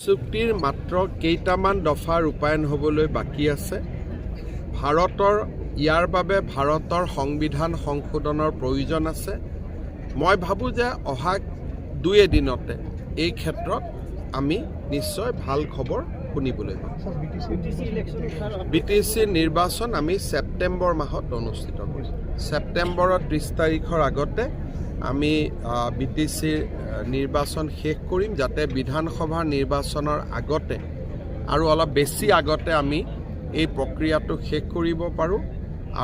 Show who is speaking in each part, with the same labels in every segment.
Speaker 1: চুক্তিৰ মাত্ৰ কেইটামান দফা ৰূপায়ণ হ'বলৈ বাকী আছে। ইয়াৰ বাবে ভাৰতৰ সংবিধান সংশোধনৰ প্ৰয়োজন আছে। মই ভাবোঁ যে অহা 2 এদিনতে এই ক্ষেত্ৰত আমি নিশ্চয় ভাল খবৰ শুনিবলৈ পাম। BTC নিৰ্বাচন আমি ছেপ্টেম্বৰ মাহত অনুষ্ঠিত কৰিম। ছেপ্টেম্বৰৰ 30 তাৰিখৰ আগতে আমি BTC নিৰ্বাচন শেষ কৰিম, যাতে বিধানসভাৰ নিৰ্বাচনৰ আগতে আৰু অলপ বেছি আগতে আমি এই প্ৰক্ৰিয়াটো শেষ কৰিব পাৰোঁ।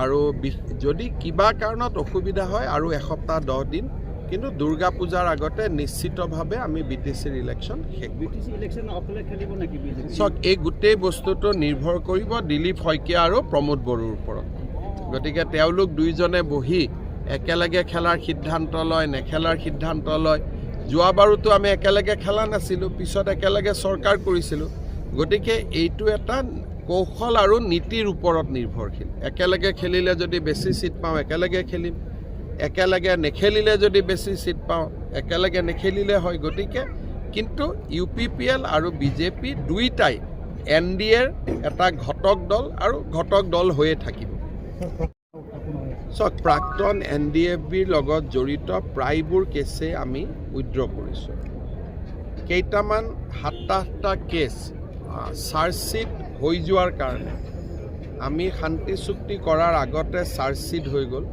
Speaker 1: আৰু যদি কিবা কাৰণত অসুবিধা হয় আৰু এসপ্তাহ 10 দিন, কিন্তু দুৰ্গা পূজাৰ আগতে নিশ্চিতভাৱে আমি BTCৰ ইলেকশ্যন শেষ কৰিম। চাওক, এই গোটেই বস্তুটো নিৰ্ভৰ কৰিব দিলীপ শইকীয়া আৰু প্ৰমোদ বড়োৰ ওপৰত। গতিকে তেওঁলোক দুইজনে বহি একেলগে খেলাৰ সিদ্ধান্ত লয়, নেখেলাৰ সিদ্ধান্ত লয়। যোৱাবাৰুতো আমি একেলগে খেলা নাছিলোঁ, পিছত একেলগে চৰকাৰ কৰিছিলোঁ। গতিকে এইটো এটা কৌশল আৰু নীতিৰ ওপৰত নিৰ্ভৰশীল। একেলগে খেলিলে যদি বেছি চিট পাওঁ একেলগে খেলিম, একেলগে নেখেলিলে যদি বেছি চিট পাওঁ একেলগে নেখেলিলে হয়। গতিকে কিন্তু UPPL আৰু BJP দুইটাই NDAৰ এটা ঘটক দল আৰু ঘটক দল হৈয়ে থাকিব। চাওক, প্ৰাক্তন NDFBৰ লগত জড়িত প্ৰায়বোৰ কেছে আমি উইথড্ৰ কৰিছোঁ। কেইটামান 7-8টা কেছ চাৰ্জশ্বিট হৈ যোৱাৰ কাৰণে আমি শান্তি চুক্তি কৰাৰ আগতে চাৰ্জশ্বিট হৈ গ'ল।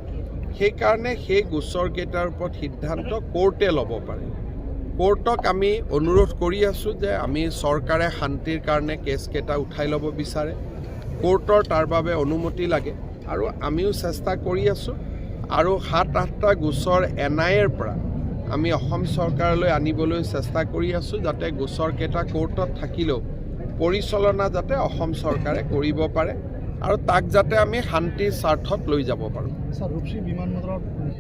Speaker 1: সেইকাৰণে সেই গোচৰকেইটাৰ ওপৰত সিদ্ধান্ত কোৰ্টে ল'ব পাৰে। কোৰ্টক আমি অনুৰোধ কৰি আছোঁ যে আমি চৰকাৰে শান্তিৰ কাৰণে কেছকেইটা উঠাই ল'ব বিচাৰে, কোৰ্টৰ তাৰ বাবে অনুমতি লাগে আৰু আমিও চেষ্টা কৰি আছোঁ। আৰু 7-8টা গোচৰ NIAৰ পৰা আমি অসম চৰকাৰলৈ আনিবলৈ চেষ্টা কৰি আছোঁ, যাতে গোচৰকেইটা কোৰ্টত থাকিলেও পৰিচালনা যাতে অসম চৰকাৰে কৰিব পাৰে আৰু তাক যাতে আমি শান্তিৰ স্বাৰ্থত লৈ যাব পাৰোঁ।